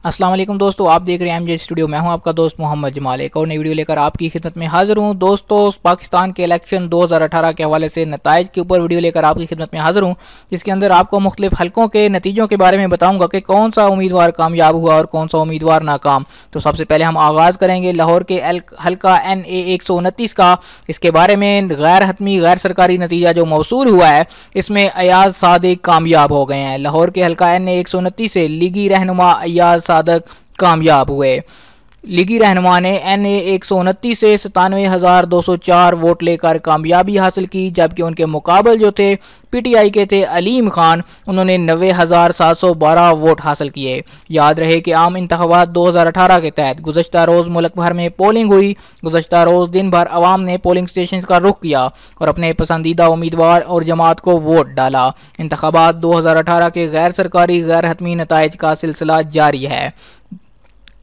अस्सलाम वालेकुम दोस्तों, आप देख रहे हैं एमजे स्टूडियो। मैं हूं आपका दोस्त मोहम्मद जमाल। एक और नई वीडियो लेकर आपकी खिदमत में हाजिर हूं। दोस्तों, पाकिस्तान के इलेक्शन 2018 के हवाले से नताइज के ऊपर वीडियो लेकर आपकी खिदमत में हाजिर हूं, जिसके अंदर आपको मुख्तलिफ हलकों के नतीजों के बारे में बताऊंगा कि कौन सा उम्मीदवार कामयाब हुआ और कौन सा उम्मीदवार नाकाम। तो सबसे पहले हम आगाज़ करेंगे लाहौर के हलका NA 129 का। इसके बारे में गैर हतमी गैर सरकारी नतीजा जो मौसूल हुआ है, इसमें अयाज सादिक कामयाब हो गए हैं। लाहौर के हलका NA 129 से लीगी रहनुमा अयाज सादिक कामयाब हुए। लीगी रहनुमा ने NA 129 से 97,204 वोट लेकर कामयाबी हासिल की, जबकि उनके मुकाबल जो थे PTI के थे अलीम खान, उन्होंने 90,712 वोट हासिल किए। याद रहे कि आम इंतखाबात 2018 के तहत गुज़श्ता रोज़ मुल्क भर में पोलिंग हुई। गुज़श्ता रोज़ दिन भर अवाम ने पोलिंग स्टेशन का रुख किया और अपने पसंदीदा उम्मीदवार और जमात को वोट डाला। इंतखाबात 2018 के गैर सरकारी गैर हतमी नताइज का सिलसिला जारी है।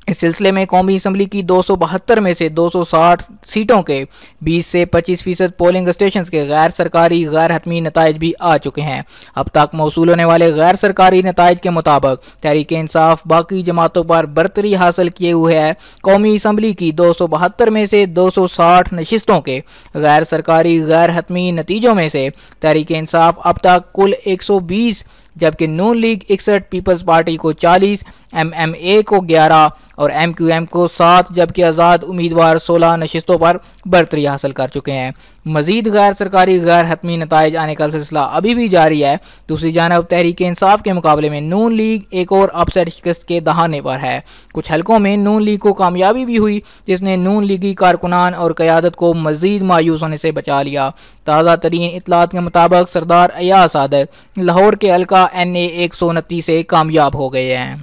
इस सिलसिले में कौमी असम्बली की 272 में से 260 सीटों के 20 से 25% पोलिंग स्टेशन के गैर सरकारी गैर हतमी नताइज भी आ चुके हैं। अब तक मौसूल होने वाले गैर सरकारी नताइज के मुताबिक तहरीक इंसाफ बाकी जमातों पर बरतरी हासिल किए हुए है। कौमी असम्बली की 272 में से 260 नशिस्तों के गैर सरकारी गैर हतमी नतीजों में से तहरीक इंसाफ अब तक कुल 120, जबकि नून लीग 61, पीपल्स पार्टी को 40, MMA को 11 और MQM को 7, जबकि आज़ाद उम्मीदवार 16 नशिस्तों पर बरतरी हासिल कर चुके हैं। मजीद गैर सरकारी गैर हतमी नताइज आने का सिलसिला अभी भी जारी है। दूसरी जानब तहरीक इंसाफ के मुकाबले में नून लीग एक और अपसेट शिकस्त के दहाने पर है। कुछ हलकों में नून लीग को कामयाबी भी हुई, जिसने नून लीगी कारकुनान और क़यादत को मजीद मायूस होने से बचा लिया। ताज़ा तरीन इतलात के मुताबिक सरदार अयाज सादिक लाहौर के हलका NA 129 से कामयाब हो गए हैं।